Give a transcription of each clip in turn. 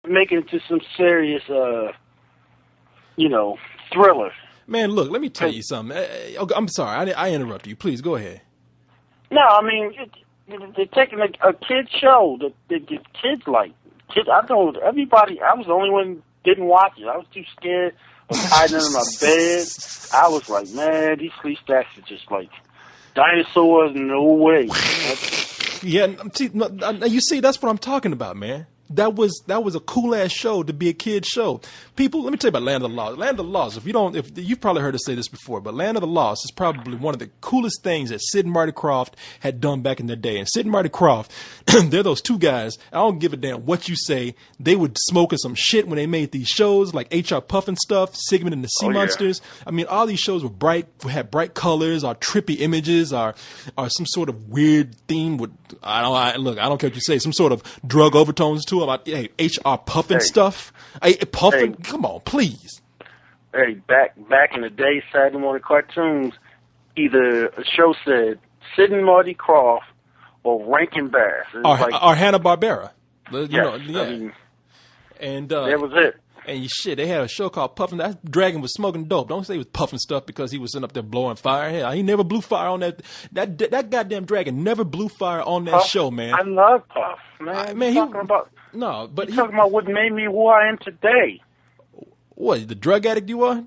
make it into some serious, thriller. Man, look, let me tell you something. I'm sorry, I interrupted you. Please, go ahead. No, I mean, they're taking a kid show that kids like. I told everybody, I was the only one who didn't watch it. I was too scared. I was hiding under my bed. I was like, man, these flea stacks are just like dinosaurs. No way. Yeah, you see, that's what I'm talking about, man. That was a cool ass show to be a kid's show. People, let me tell you about Land of the Lost. Land of the Lost. If you've probably heard us say this before, but Land of the Lost is probably one of the coolest things that Sid and Marty Krofft had done back in their day. And Sid and Marty Krofft, they're those two guys. I don't give a damn what you say. They would smoking some shit when they made these shows, like H.R. Puffin stuff, Sigmund and the Sea Monsters. Yeah. I mean, all these shows were had bright colors, or trippy images, or some sort of weird theme with I don't care what you say, some sort of drug overtones to them. Hey, H.R. Puffin stuff. Hey, Puffin, come on, please. Hey, back in the day, Saturday morning cartoons, either a show said Sid and Marty Krofft or Rankin Bass. Or Hanna-Barbera. Yeah. I mean, and that was it. And shit, they had a show called Puffin. That dragon was smoking dope. Don't say he was puffing stuff because he was sitting up there blowing fire. Hell, he never blew fire on that. That goddamn dragon never blew fire on that show, man. I love Puff, man. Talking about what made me who I am today. What, the drug addict you are?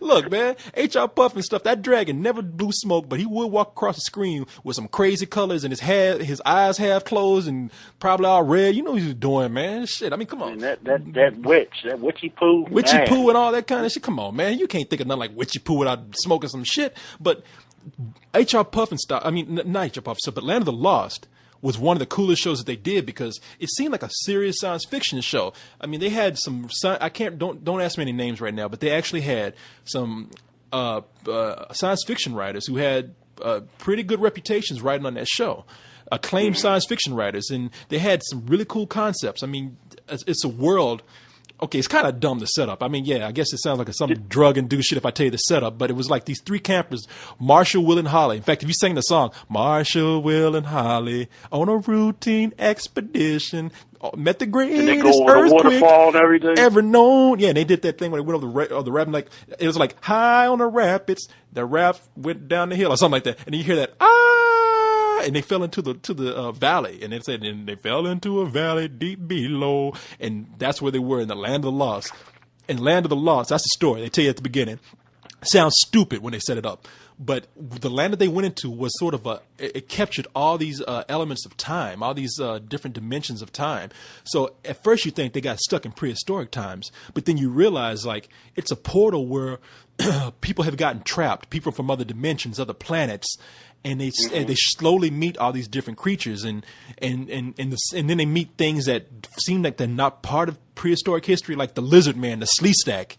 Look, man, H.R. Puffin stuff, that dragon never blew smoke, but he would walk across the screen with some crazy colors and his eyes half closed and probably all red. You know what he was doing, man. Shit, I mean, come on. And that witchy poo. Witchy poo and all that kind of shit. Come on, man. You can't think of nothing like witchy poo without smoking some shit. But H.R. Puffin stuff, I mean, not H.R. Puffin stuff, but Land of the Lost was one of the coolest shows that they did because it seemed like a serious science fiction show. I mean, they had some, don't ask me any names right now, but they actually had some science fiction writers who had pretty good reputations writing on that show. Acclaimed science fiction writers, and they had some really cool concepts. I mean, it's a world. Okay, it's kind of dumb the setup. I mean, yeah, I guess it sounds like some drug-induced shit if I tell you the setup, but it was like these three campers, Marshall, Will, and Holly. In fact, if you sang the song, Marshall, Will, and Holly on a routine expedition, met the greatest earthquake ever known. Yeah, and they did that thing when they went over the rapids, like, it was like, high on the rapids, the raft went down the hill, or something like that. And you hear that, and they fell into the valley, and it said, and they fell into a valley deep below, and that's where they were in the Land of the Lost. In Land of the Lost, that's the story they tell you at the beginning. Sounds stupid when they set it up, but the land that they went into was sort of it captured all these elements of time, all these different dimensions of time. So at first you think they got stuck in prehistoric times, but then you realize like it's a portal where people have gotten trapped, people from other dimensions, other planets. And they slowly meet all these different creatures, and then they meet things that seem like they're not part of prehistoric history, like the lizard man, the Sleestack.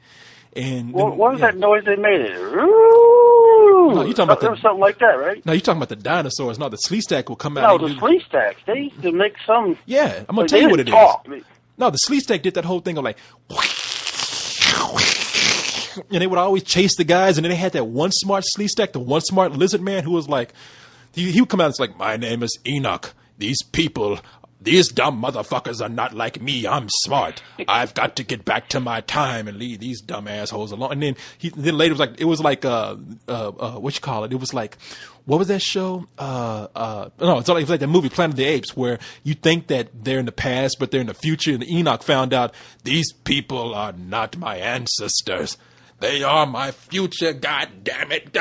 And what was that noise they made? No, you're talking about something like that, right? No, you're talking about the dinosaurs. No, the Sleestack will come No, out. the Sleestacks. They used to make some. Yeah, I'm gonna tell you what it is. No, the Sleestack did that whole thing of like. And they would always chase the guys, and then they had that one smart Sleestack, the one smart lizard man who was like, he would come out and it's like, my name is Enoch. These dumb motherfuckers are not like me. I'm smart. I've got to get back to my time and leave these dumb assholes alone. And then later it was like what you call it? It was like, what was that show? No, it was like that movie Planet of the Apes, where you think that they're in the past, but they're in the future. And Enoch found out these people are not my ancestors. They are my future. God damn it!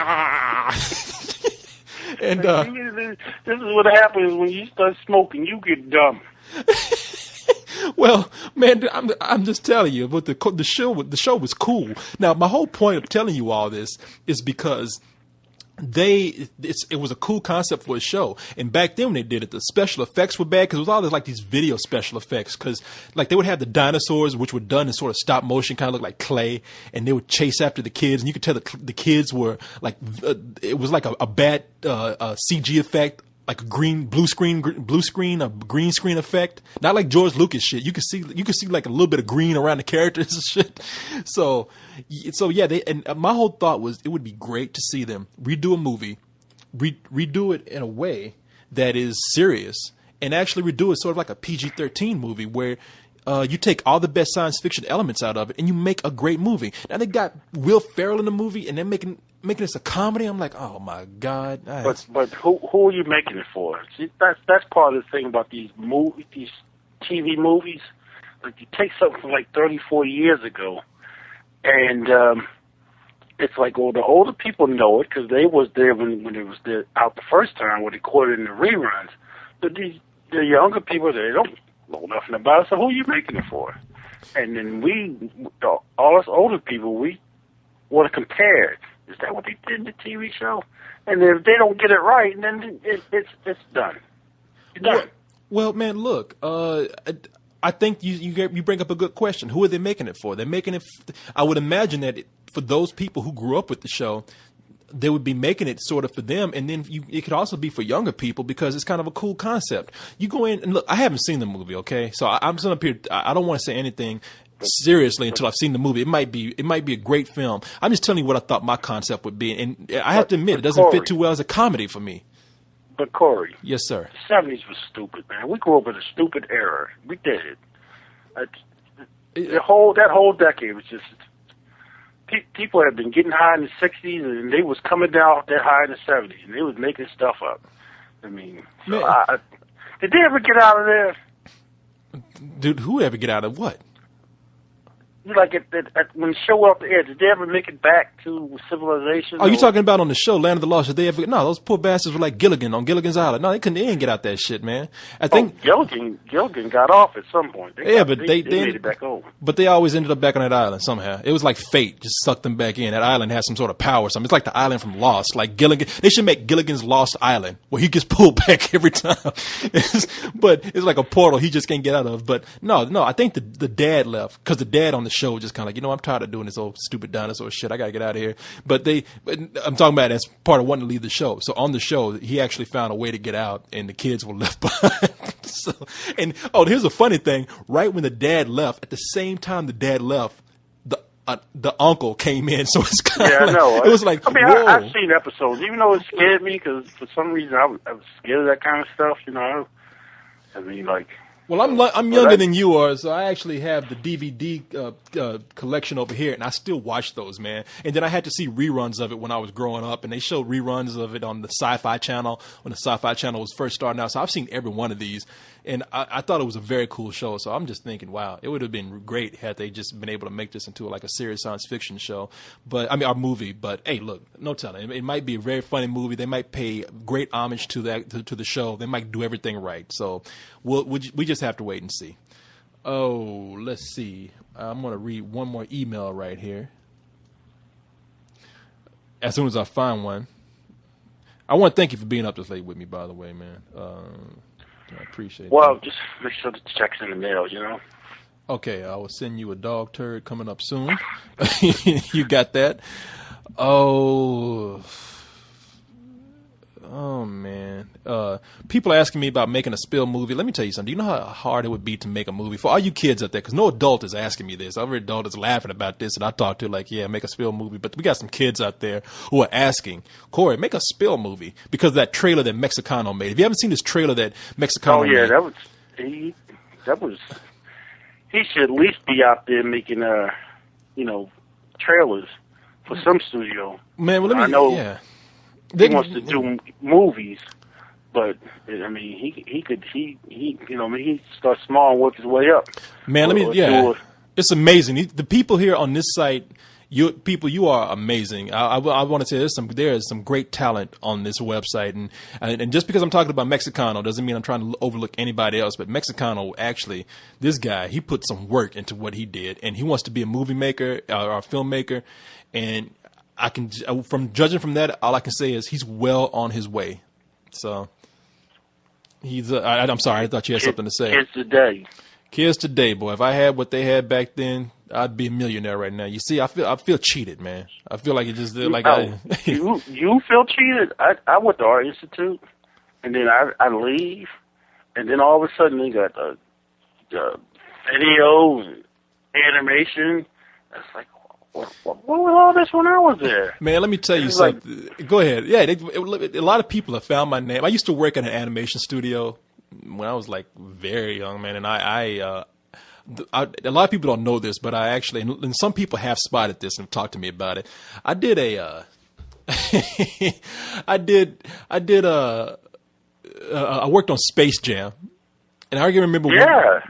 And this is what happens when you start smoking. You get dumb. Well, man, I'm just telling you. But the show was cool. Now, my whole point of telling you all this is because it was a cool concept for a show, and back then when they did it, the special effects were bad because it was all like these video special effects, because like they would have the dinosaurs which were done in sort of stop motion, kind of look like clay, and they would chase after the kids, and you could tell the kids were like it was like a bad CG effect, like a blue screen, a green screen effect, not like George Lucas shit. You could see like a little bit of green around the characters and shit. So yeah, and my whole thought was it would be great to see them redo a movie, redo it in a way that is serious and actually redo it sort of like a PG-13 movie where you take all the best science fiction elements out of it and you make a great movie. Now they got Will Ferrell in the movie and they're making this a comedy. I'm like, oh my God. But who are you making it for? See, that's part of the thing about these TV movies. Like you take something from like 30, 40 years ago, and it's like, well, the older people know it because they was there when it was out the first time, when they caught it in the reruns. But the younger people, they don't know nothing about it. So who are you making it for? And then all us older people, we want to compare it. Is that what they did in the TV show? And if they don't get it right, then it's done. It's done. Well, man, look, I think you bring up a good question. Who are they making it for? They're making it. I would imagine that for those people who grew up with the show, they would be making it sort of for them, and then it could also be for younger people because it's kind of a cool concept. You go in and look. I haven't seen the movie, okay? So I'm sitting up here. I don't want to say anything seriously until I've seen the movie. It might be a great film. I'm just telling you what I thought my concept would be, and I have to admit, it doesn't fit too well as a comedy for me. But Corey, yes, sir. The '70s was stupid, man. We grew up in a stupid era. We did it. That whole decade was just. People had been getting high in the '60s, and they was coming down that high in the '70s, and they was making stuff up. I mean, so did they ever get out of there? Dude, who ever get out of what? Like when the show went off the air, did they ever make it back to civilization? Oh, you talking about on the show Land of the Lost? Did they ever? No, those poor bastards were like Gilligan on Gilligan's Island. No, they didn't get out that shit, man. I think Gilligan got off at some point. They made it back over. But they always ended up back on that island somehow. It was like fate just sucked them back in. That island has some sort of power or something. It's like the island from Lost. Like Gilligan, they should make Gilligan's Lost Island where he gets pulled back every time. But it's like a portal he just can't get out of. But no, I think the dad left because the dad on the show was just kind of like, I'm tired of doing this old stupid dinosaur shit. I got to get out of here. But I'm talking about as part of wanting to leave the show. So on the show, he actually found a way to get out and the kids were left behind. Here's a funny thing. Right when the dad left, at the same time the dad left, the uncle came in. So it's kind of I know. It was like, I mean, whoa. I've seen episodes, even though it scared me because for some reason I was scared of that kind of stuff, I mean, like. Well, I'm younger than you are, so I actually have the DVD collection over here, and I still watch those, man. And then I had to see reruns of it when I was growing up, and they showed reruns of it on the Sci-Fi Channel when the Sci-Fi Channel was first starting out. So I've seen every one of these, and I thought it was a very cool show. So I'm just thinking, wow, it would have been great had they just been able to make this into like a serious science fiction show, our movie. But hey, look, no telling. It might be a very funny movie. They might pay great homage to the show. They might do everything right. So we just have to wait and see. Oh, let's see. I'm going to read one more email right here. As soon as I find one. I want to thank you for being up this late with me, by the way, man. I appreciate it. Well, just make sure the check's in the mail, Okay, I will send you a dog turd coming up soon. You got that? Oh, man. People are asking me about making a spill movie. Let me tell you something. Do you know how hard it would be to make a movie? For all you kids out there, because no adult is asking me this. Every adult is laughing about this, and I talk to like, yeah, make a spill movie. But we got some kids out there who are asking, Corey, make a spill movie because of that trailer that Mexicano made. If you haven't seen this trailer that Mexicano made. Oh, yeah, he should at least be out there making, trailers for some studio. Man, well, I know. Yeah. He wants to do movies, but I mean, he starts small and works his way up. Man, it's amazing. The people here on this site, you are amazing. I want to say there is some great talent on this website, and just because I'm talking about Mexicano doesn't mean I'm trying to overlook anybody else. But Mexicano, actually, this guy, he put some work into what he did, and he wants to be a movie maker or a filmmaker, and from judging from that, all I can say is he's well on his way. So he's. I'm sorry, I thought you had something to say. Kids today, boy. If I had what they had back then, I'd be a millionaire right now. You see, I feel cheated, man. I feel like it just like you feel cheated. I went to Art Institute, and then I leave, and then all of a sudden they got video and animation. It's like. What was all this when I was there? Man, let me tell you something. Go ahead. Yeah, a lot of people have found my name. I used to work at an animation studio when I was like very young, man. And a lot of people don't know this, but I actually, and some people have spotted this and have talked to me about it. I did I worked on Space Jam. And I can remember I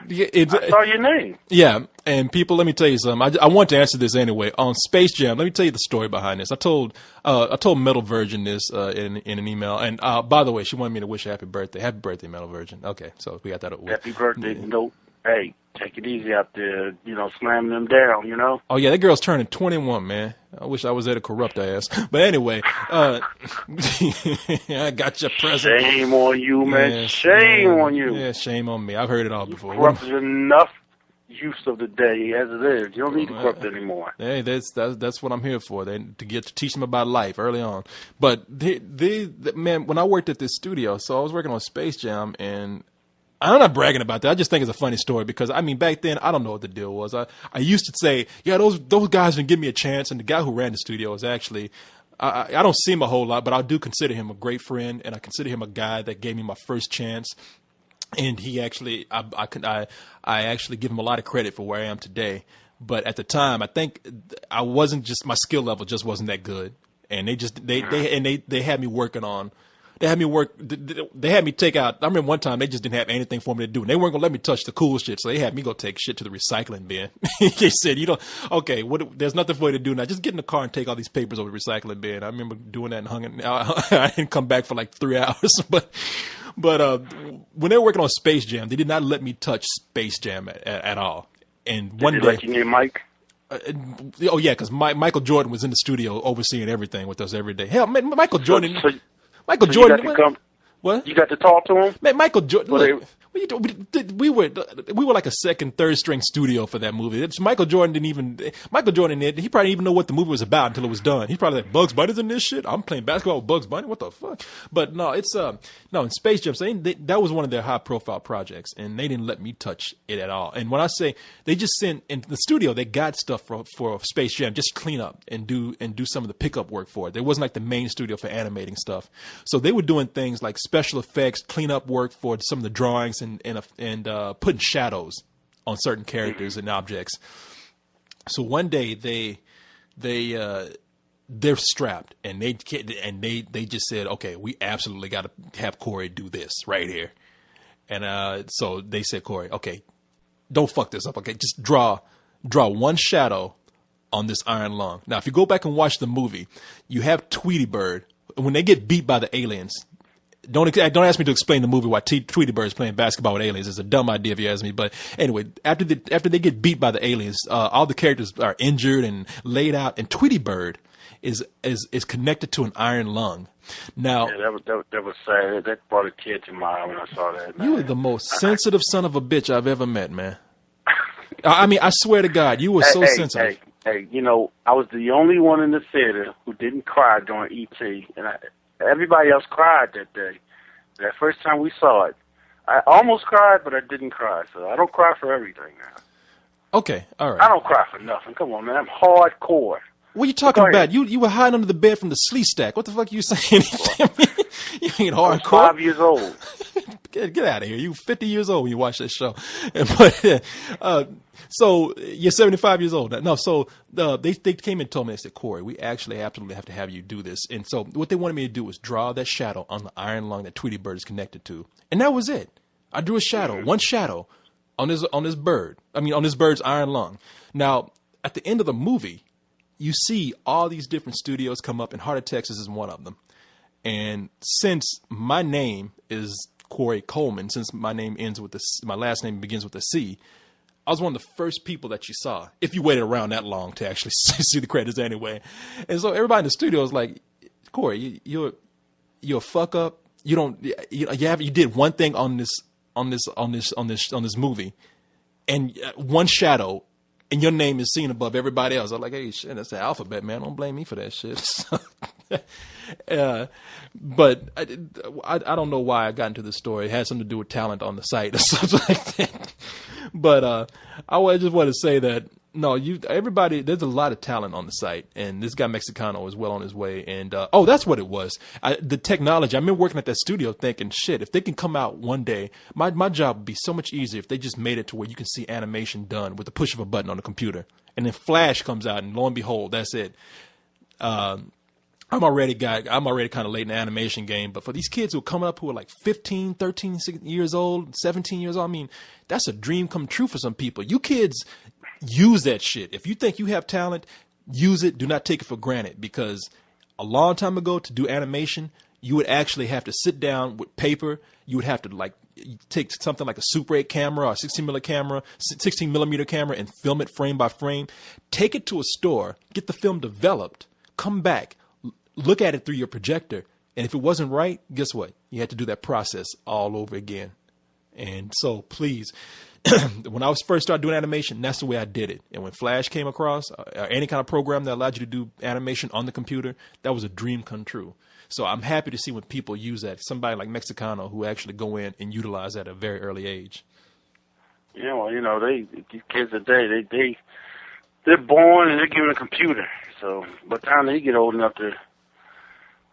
saw your name. Yeah, and people, let me tell you something. I want to answer this anyway. On Space Jam, let me tell you the story behind this. I told Metal Virgin this in an email. And by the way, she wanted me to wish her happy birthday. Happy birthday, Metal Virgin. Okay, so we got that. Happy birthday. No, hey, take it easy out there, slamming them down, Oh, yeah, that girl's turning 21, man. I wish I was there to corrupt her ass. But anyway, I got your present. Shame on you, man. Yeah, shame on you. Yeah, shame on me. I've heard it all before. Corrupted enough use of the day as it is. You don't need to corrupt anymore. Hey, that's what I'm here for. To teach them about life early on. But man, when I worked at this studio, so I was working on Space Jam, and I'm not bragging about that. I just think it's a funny story because, I mean, back then, I don't know what the deal was. I used to say, yeah, those guys didn't give me a chance. And the guy who ran the studio is actually, I don't see him a whole lot, but I do consider him a great friend. And I consider him a guy that gave me my first chance. And he actually, I actually give him a lot of credit for where I am today. But at the time, I think I wasn't just, my skill level just wasn't that good. And they had me working on, they had me take out, I remember one time they just didn't have anything for me to do. And they weren't going to let me touch the cool shit. So they had me go take shit to the recycling bin. They said, there's nothing for you to do now. Just get in the car and take all these papers over the recycling bin. I remember doing that and hung it. I didn't come back for like 3 hours. But when they were working on Space Jam, they did not let me touch Space Jam at all. And one day, let you near Mike? Oh yeah, because Michael Jordan was in the studio overseeing everything with us every day. Hell, man, Michael Jordan. Michael Jordan. What? You got to talk to him? Man, Michael Jordan. Look, we were like a second, third string studio for that movie. Michael Jordan he probably didn't even know what the movie was about until it was done. He's probably like, Bugs Bunny's in this shit? I'm playing basketball with Bugs Bunny? What the fuck? But no, it's, in Space Jam, that was one of their high profile projects, and they didn't let me touch it at all. And when I say, they just sent, in the studio, they got stuff for Space Jam, just clean up and do some of the pickup work for it. There wasn't like the main studio for animating stuff. So they were doing things like special effects, cleanup work for some of the drawings, and putting shadows on certain characters and objects. So one day they're strapped and they just said, okay, we absolutely got to have Corey do this right here. And so they said, Corey, okay, don't fuck this up. Okay, just draw one shadow on this iron lung. Now, if you go back and watch the movie, you have Tweety Bird when they get beat by the aliens. Don't ask me to explain the movie why Tweety Bird is playing basketball with aliens. It's a dumb idea if you ask me. But anyway, after they get beat by the aliens, all the characters are injured and laid out, and Tweety Bird is connected to an iron lung. Now, yeah, that was sad. That brought a tear to my eye when I saw that. Man. You were the most sensitive son of a bitch I've ever met, man. I mean, I swear to God, you were so sensitive. Hey, I was the only one in the theater who didn't cry during E.T., and everybody else cried that day. That first time we saw it. I almost cried, but I didn't cry. So I don't cry for everything now. Okay, all right. I don't cry for nothing. Come on, man. I'm hardcore. What are you talking about? You were hiding under the bed from the sleep stack. What the fuck are you saying? You ain't hardcore. I'm 5 years old. Get out of here. You 50 years old when you watch that show. But so you're 75 years old. No, so they came and told me, they said, Corey, we actually absolutely have to have you do this. And so what they wanted me to do was draw that shadow on the iron lung that Tweety Bird is connected to. And that was it. I drew a shadow, one shadow on this bird's iron lung. Now, at the end of the movie, you see all these different studios come up, and Heart of Texas is one of them. And since my name is Corey Coleman, since my name ends with my last name begins with a C, I was one of the first people that you saw, if you waited around that long to actually see the credits anyway. And so everybody in the studio was like, Corey, you're a fuck up. You did one thing on this movie, and one shadow, and your name is seen above everybody else. I'm like, hey, shit, that's the alphabet, man. Don't blame me for that shit. But I don't know why I got into this story. It had something to do with talent on the site or something like that. But I just want to say that No, everybody, there's a lot of talent on the site, and this guy Mexicano is well on his way. And oh, that's what it was. The technology. I've been working at that studio thinking, shit, if they can come out one day, my job would be so much easier if they just made it to where you can see animation done with the push of a button on the computer, and then Flash comes out, and lo and behold, that's it. I'm already kind of late in the animation game, but for these kids who are coming up who are like 15, 13 years old, 17 years old, I mean, that's a dream come true for some people. You kids use that shit. If you think you have talent, use it. Do not take it for granted, because a long time ago to do animation, you would actually have to sit down with paper. You would have to like take something like a Super 8 camera or 16 millimeter camera and film it frame by frame. Take it to a store, get the film developed, come back, look at it through your projector. And if it wasn't right, guess what? You had to do that process all over again. And so please, when I was first started doing animation, that's the way I did it. And when Flash came across, or any kind of program that allowed you to do animation on the computer, that was a dream come true. So I'm happy to see when people use that. Somebody like Mexicano who actually go in and utilize that at a very early age. Yeah, well, these kids today, they're born and they're given a computer. So by the time they get old enough to,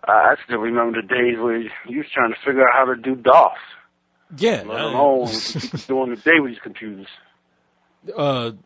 I still remember the days where you was trying to figure out how to do DOS. Yeah. Let alone doing the day with these computers.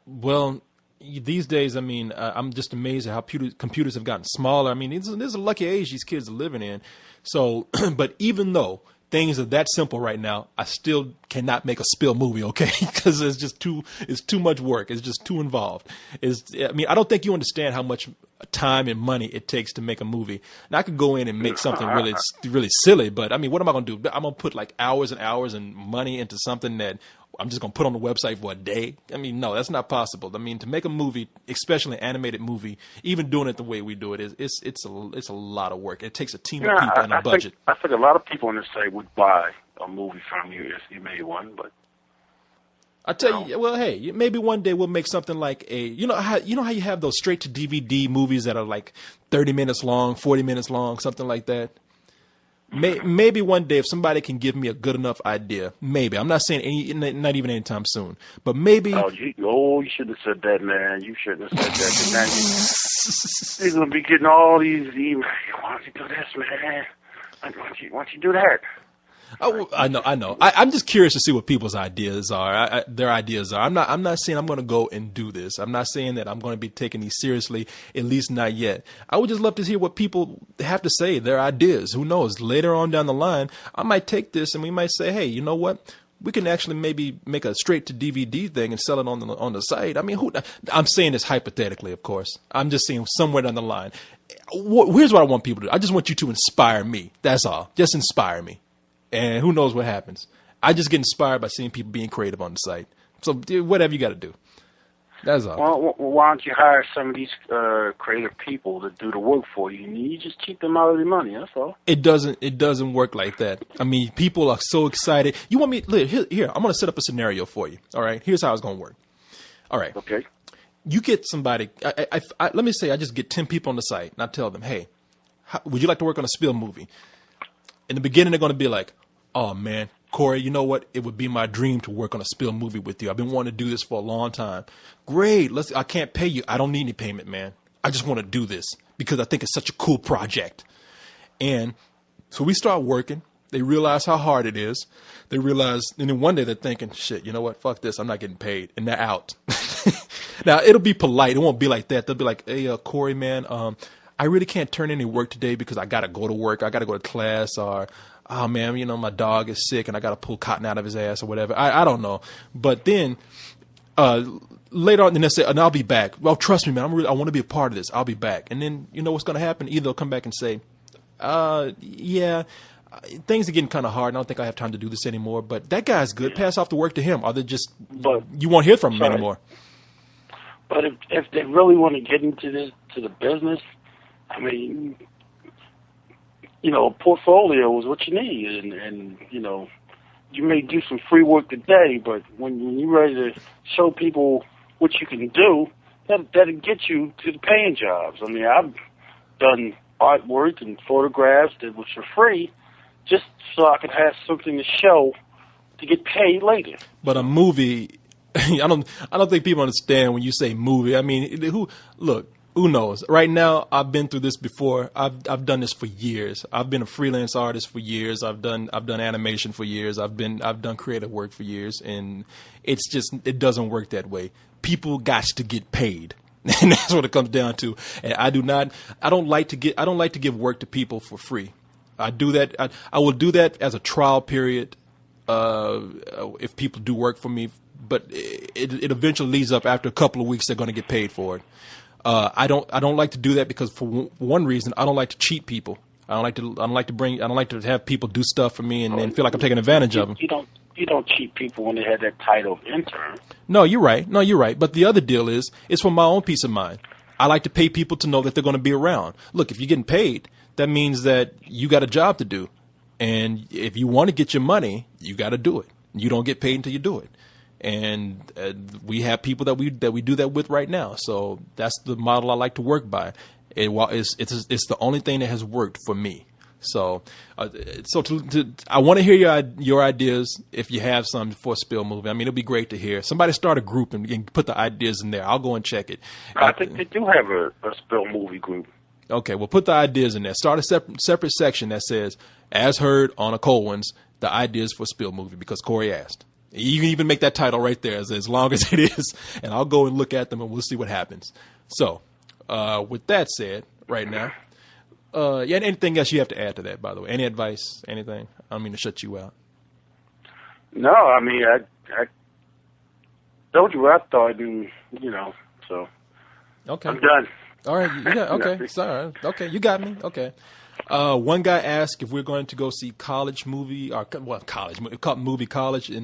Well, these days, I mean, I'm just amazed at how computers have gotten smaller. I mean, this is a lucky age these kids are living in. So, but even though things are that simple right now, I still cannot make a spill movie, okay? Because it's too much work. It's just too involved. I don't think you understand how much time and money it takes to make a movie. Now, I could go in and make something really, really silly, but I mean, what am I going to do? I'm going to put like hours and hours and money into something that I'm just going to put on the website for a day? I mean, no, that's not possible. I mean, to make a movie, especially an animated movie, even doing it the way we do it, it's a lot of work. It takes a team of people and a budget. I think a lot of people on this site would buy a movie from you if you made one, but I tell you, well, hey, maybe one day we'll make something like you know how you have those straight to DVD movies that are like 30 minutes long, 40 minutes long, something like that. Maybe one day if somebody can give me a good enough idea, maybe. I'm not saying not even anytime soon, but maybe. Oh, you shouldn't have said that, man. You shouldn't have said that. 'Cause now you're going to be getting all these emails. Why don't you do this, man? Why don't you do that? Oh, I know. I'm just curious to see what people's ideas are. Their ideas are. I'm not saying I'm going to go and do this. I'm not saying that I'm going to be taking these seriously, at least not yet. I would just love to hear what people have to say, their ideas. Who knows? Later on down the line, I might take this and we might say, hey, you know what? We can actually maybe make a straight to DVD thing and sell it on the site. I mean, I'm saying this hypothetically, of course. I'm just saying somewhere down the line. Here's what I want people to do. I just want you to inspire me. That's all. Just inspire me. And who knows what happens. I just get inspired by seeing people being creative on the site. So whatever you got to do. That's all. Well, why don't you hire some of these creative people to do the work for you? And you just keep them out of the money. That's all. It doesn't work like that. I mean, people are so excited. You want me? Here, I'm going to set up a scenario for you. All right. Here's how it's going to work. All right. Okay. You get somebody. Let me say I just get 10 people on the site, and I tell them, hey, would you like to work on a spill movie? In the beginning, they're going to be like, oh, man, Corey, you know what? It would be my dream to work on a spill movie with you. I've been wanting to do this for a long time. Great. I can't pay you. I don't need any payment, man. I just want to do this because I think it's such a cool project. And so we start working. They realize how hard it is. They realize, and then one day they're thinking, shit, you know what? Fuck this. I'm not getting paid. And they're out. Now, it'll be polite. It won't be like that. They'll be like, hey, Corey, man, I really can't turn any work today because I got to go to work. I got to go to class, or, oh, man, you know, my dog is sick and I got to pull cotton out of his ass or whatever. I don't know. But then later on, then they'll say, and I'll be back. Well, trust me, man, I want to be a part of this. I'll be back. And then you know what's going to happen? Either they'll come back and say, yeah, things are getting kind of hard. I don't think I have time to do this anymore. But that guy's good. Pass off the work to him. Or they just, you won't hear from him anymore. But if they really want to get into the business, I mean, you know, a portfolio is what you need, and you know, you may do some free work today, but when you're ready to show people what you can do, that'll get you to the paying jobs. I mean, I've done artwork and photographs that was for free, just so I could have something to show to get paid later. But a movie I don't think people understand when you say movie. I mean, who knows? Right now, I've been through this before. I've done this for years. I've been a freelance artist for years. I've done animation for years. I've done creative work for years, and it doesn't work that way. People got to get paid. And that's what it comes down to. And I don't like to give work to people for free. I do that. I will do that as a trial period, if people do work for me, but it eventually leads up after a couple of weeks, they're going to get paid for it. I don't like to do that because for one reason, I don't like to cheat people. I don't like to have people do stuff for me and then feel like I'm taking advantage of them. You don't cheat people when they have that title of intern. No, you're right. But the other deal is, it's for my own peace of mind. I like to pay people to know that they're going to be around. Look, if you're getting paid, that means that you got a job to do. And if you want to get your money, you got to do it. You don't get paid until you do it. And we have people that we do that with right now. So that's the model I like to work by. It's the only thing that has worked for me. So, I want to hear your ideas if you have some for a Spill movie. I mean, it'll be great to hear. Somebody start a group and put the ideas in there. I'll go and check it. I think they do have a Spill movie group. Okay, well, put the ideas in there. Start a separate section that says, as heard on a Coleman's, the ideas for Spill movie, because Corey asked. You can even make that title right there as long as it is, and I'll go and look at them and we'll see what happens. So, with that said, right now, anything else you have to add to that, by the way? Any advice, anything? I don't mean to shut you out. No, I mean, I told you what I thought, and, so. Okay. I'm done. All right. Okay. Sorry. Okay. You got me. Okay. One guy asked if we're going to go see College, and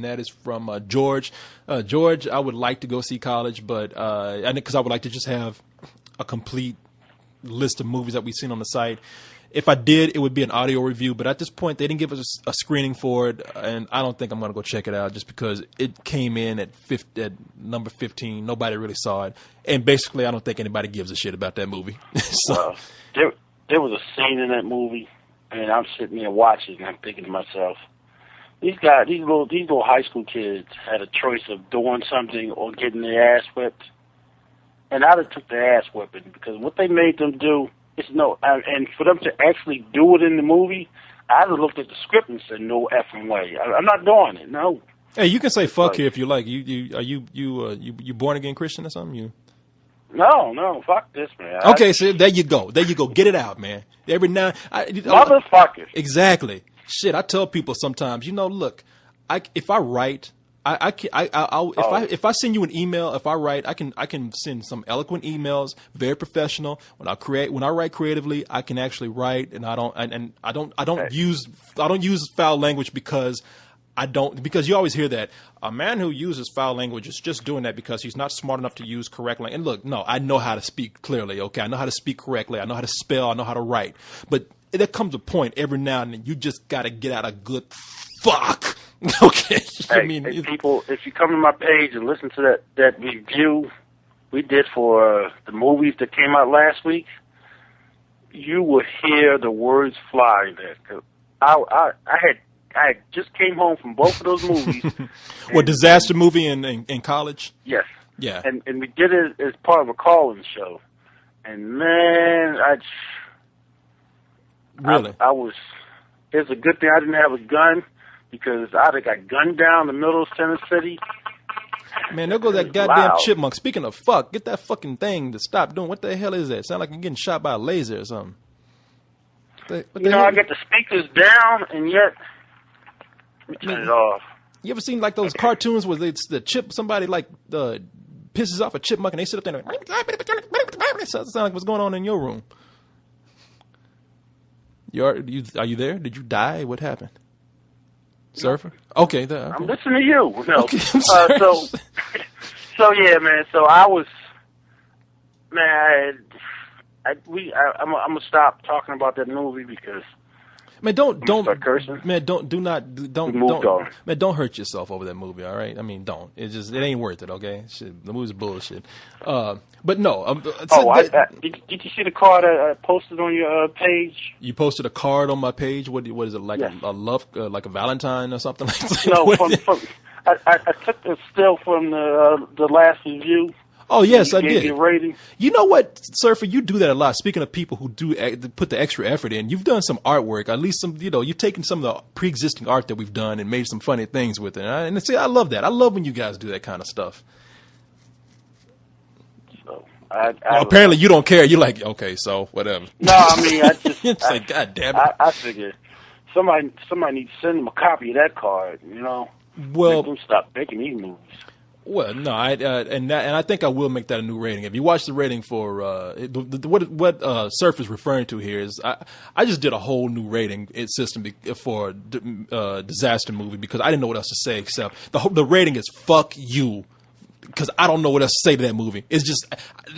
that is from George. George, I would like to go see College, but because I would like to just have a complete list of movies that we've seen on the site. If I did, it would be an audio review, but at this point, they didn't give us a screening for it, and I don't think I'm going to go check it out just because it came in at number 15. Nobody really saw it, and basically, I don't think anybody gives a shit about that movie. So. There was a scene in that movie, and I'm sitting there watching, and I'm thinking to myself, these little high school kids had a choice of doing something or getting their ass whipped, and I'd have took their ass whipping, because what they made them do is and for them to actually do it in the movie, I'd have looked at the script and said, no effing way. I'm not doing it, no. Hey, you can say fuck here if you like. You born again Christian or something? No, fuck this, man. Okay, so there you go. Get it out, man. Every now, motherfuckers. Exactly. Shit, I tell people sometimes, look, if I write, if I send you an email, if I write, I can send some eloquent emails, very professional. When I write creatively, I can actually write, and I don't use foul language because you always hear that a man who uses foul language is just doing that because he's not smart enough to use correct language. And look, no, I know how to speak clearly. Okay. I know how to speak correctly. I know how to spell. I know how to write, but there comes a point every now and then you just got to get out a good fuck. Okay. Hey, people, if you come to my page and listen to that review we did for the movies that came out last week, you will hear the words fly there. 'Cause I just came home from both of those movies. What, disaster movie in college? Yes. Yeah. And we did it as part of a call-in show. And man, it's a good thing I didn't have a gun, because I'd have got gunned down in the middle of Center City. Man, there goes that goddamn chipmunk. Speaking of fuck, get that fucking thing to stop doing. What the hell is that? Sound like you're getting shot by a laser or something. I get the speakers down, and yet... Let me turn it off. You ever seen like those cartoons where it's the somebody like pisses off a chipmunk and they sit up there and it sounds like what's going on in your room. Are you there? Did you die? What happened? Surfer? Okay. I'm listening to you. No. Okay, I'm sorry. So yeah, man. So I was, man. I'm gonna stop talking about that movie because. Man, don't start cursing. Man, don't man, don't hurt yourself over that movie. All right, I mean, don't. It ain't worth it. Okay, shit, the movie's bullshit. But no. Did you see the card I posted on your page? You posted a card on my page. What is it like? Yes. A love, like a Valentine or something like that? No, I took the still from the last review. Oh yes, I did. Your rating. You know what, Surfer? You do that a lot. Speaking of people who do put the extra effort in, you've done some artwork. At least some, you've taken some of the pre-existing art that we've done and made some funny things with it. And see, I love that. I love when you guys do that kind of stuff. So apparently, you don't care. You're like, okay, so whatever. No, I mean, I just it's like, God damn it. I figured somebody needs to send them a copy of that card. Well, make them stop making these movies. Well, no, and I think I will make that a new rating. If you watch the rating for what Surf is referring to here is I just did a whole new rating system for disaster movie because I didn't know what else to say except the rating is fuck you because I don't know what else to say to that movie. It's just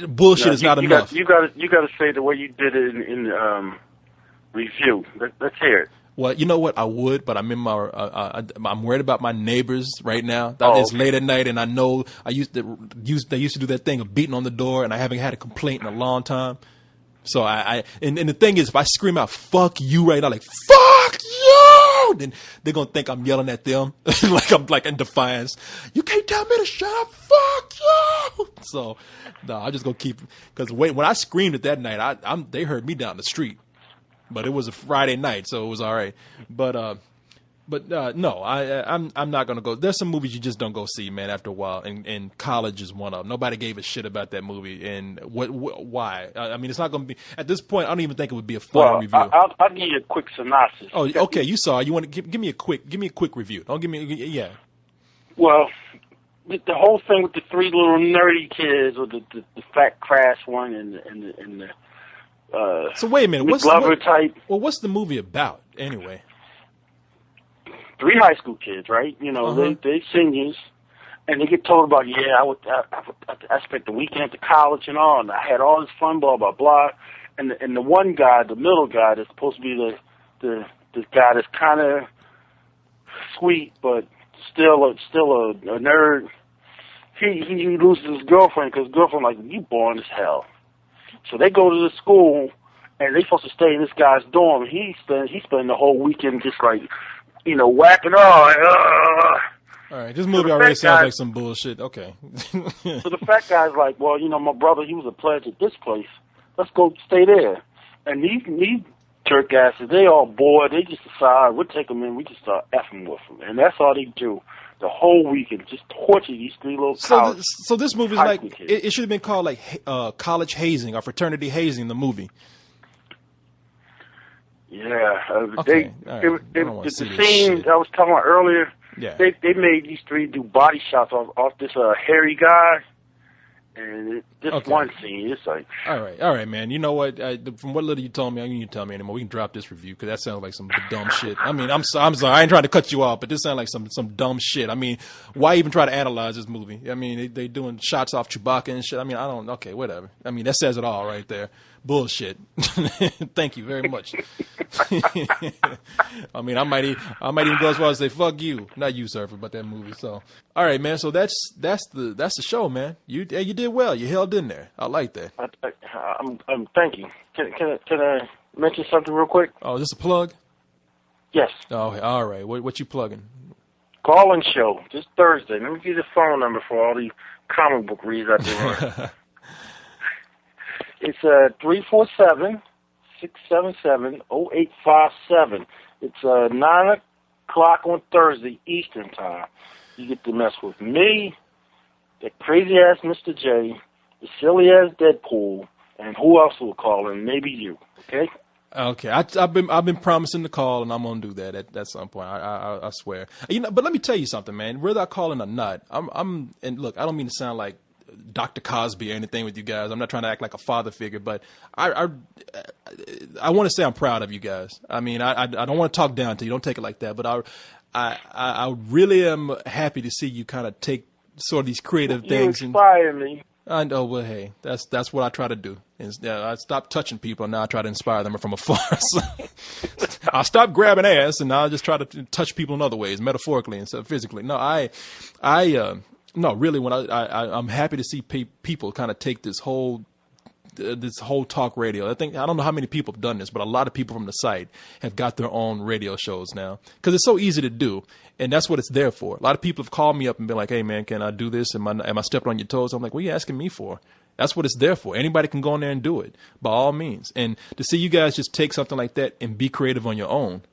bullshit is not enough. You got to say the way you did it in review. Let's hear it. Well, you know what? I would, but I'm in my. I'm worried about my neighbors right now. It's late at night, and I know they used to do that thing of beating on the door, and I haven't had a complaint in a long time. So and the thing is, if I scream out "fuck you" right now, like "fuck you," then they're gonna think I'm yelling at them, like I'm like in defiance. You can't tell me to shut up. Fuck you. So no, I'm just gonna keep because when I screamed it that night, they heard me down the street. But it was a Friday night, so it was all right. But no, I'm not gonna go. There's some movies you just don't go see, man. After a while, and College is one of them. Nobody gave a shit about that movie, and why? I mean, it's not gonna be at this point. I don't even think it would be a fun review. I'll give you a quick synopsis. Oh, okay. You saw it. You want to give me a quick review? Don't give me yeah. Well, the whole thing with the three little nerdy kids, or the fat crash one, and the so wait a minute. What's the movie about anyway? Three high school kids, right? They seniors, and they get told about I spent the weekend at the college and all, and I had all this fun, blah blah blah. And the one guy, the middle guy, that's supposed to be the guy that's kind of sweet but still a nerd. He loses his girlfriend because his girlfriend like, you boring as hell. So they go to the school, and they're supposed to stay in this guy's dorm. He spent the whole weekend just like, whacking on. All right, this movie already sounds like some bullshit. Okay. So the fat guy's like, well, my brother, he was a pledge at this place. Let's go stay there. And these jerk asses, they all bored. They just decide, we'll take them in. We just start effing with them. And that's all they do. The whole weekend, just torture these three little college. So this movie is like it should have been called like college hazing or fraternity hazing. The movie. Yeah, okay. The scene I was talking about earlier. Yeah, they made these three do body shots off this hairy guy. And one scene, it's like... All right, man. You know what? From what little you told me, I don't need to tell me anymore. We can drop this review because that sounds like some dumb shit. I mean, I'm sorry. I ain't trying to cut you off, but this sounds like some dumb shit. I mean, why even try to analyze this movie? I mean, they doing shots off Chewbacca and shit. I mean, okay, whatever. I mean, that says it all right there. Bullshit. Thank you very much. I mean, I might even go as far as say fuck you, not you, Surfer, but that movie. So, all right, man. So that's the show, man. You did well. You held in there. I like that. Thank you. Can I mention something real quick? Oh, is this a plug? Yes. Oh, all right. What you plugging? Call-in show this Thursday. Let me give you the phone number for all the comic book reads out there. It's 347-677-0857. It's 9 o'clock on Thursday Eastern time. You get to mess with me, that crazy ass Mr. J, the silly ass Deadpool, and who else will call in? Maybe you. Okay. Okay, I've been promising to call, and I'm gonna do that at some point. I swear. But let me tell you something, man. Whether I call in or not, and look, I don't mean to sound like Dr. Cosby or anything with you guys. I'm not trying to act like a father figure, but I want to say I'm proud of you guys. I mean, I don't want to talk down to you. Don't take it like that. But I really am happy to see you kind of take sort of these creative things. You inspire me. I know. Well, hey, that's what I try to do. I stopped touching people, and now I try to inspire them from afar. So I'll stop grabbing ass, and now I just try to touch people in other ways, metaphorically instead of physically. No, no, really, when I'm happy to see people kind of take this whole this whole talk radio. I don't know how many people have done this, but a lot of people from the site have got their own radio shows now because it's so easy to do, and that's what it's there for. A lot of people have called me up and been like, "Hey man, can I do this? Am I stepping on your toes?" I'm like, "What are you asking me for?" That's what it's there for. Anybody can go in there and do it by all means. And to see you guys just take something like that and be creative on your own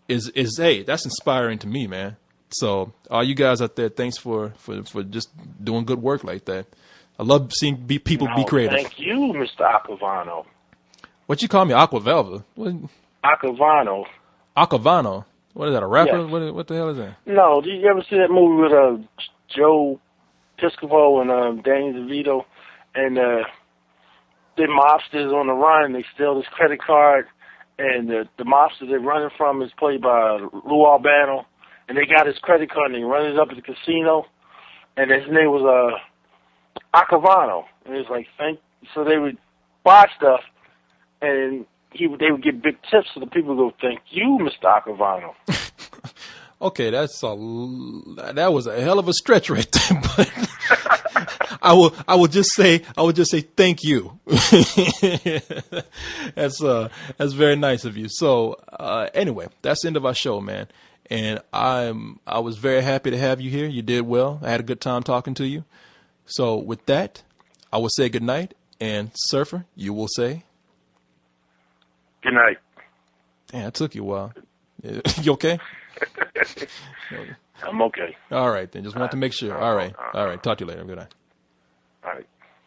is hey, that's inspiring to me, man. So all you guys out there, thanks for just doing good work like that. I love seeing people be creative. Thank you, Mr. Aquavano. What you call me, Aquavelva? Aquavano. Aquavano? What is that, a rapper? Yes. What the hell is that? No, did you ever see that movie with Joe Piscopo and Danny DeVito? And the mobsters on the run, they steal his credit card, and the mobster they're running from is played by Lou Albano. And they got his credit card, and they run it up at the casino, and his name was Aquavano. And it's like, so they would buy stuff, and they would get big tips, so the people would go, "Thank you, Mr. Aquavano." Okay, that was a hell of a stretch right there, but I will just say thank you. That's very nice of you. So anyway, that's the end of our show, man. And I was very happy to have you here. You did well. I had a good time talking to you. So with that, I will say good night. And Surfer, you will say good night. Damn, it took you a while. You okay? I'm okay. All right, then. Just want to make sure. All right. Talk to you later. Good night. All right.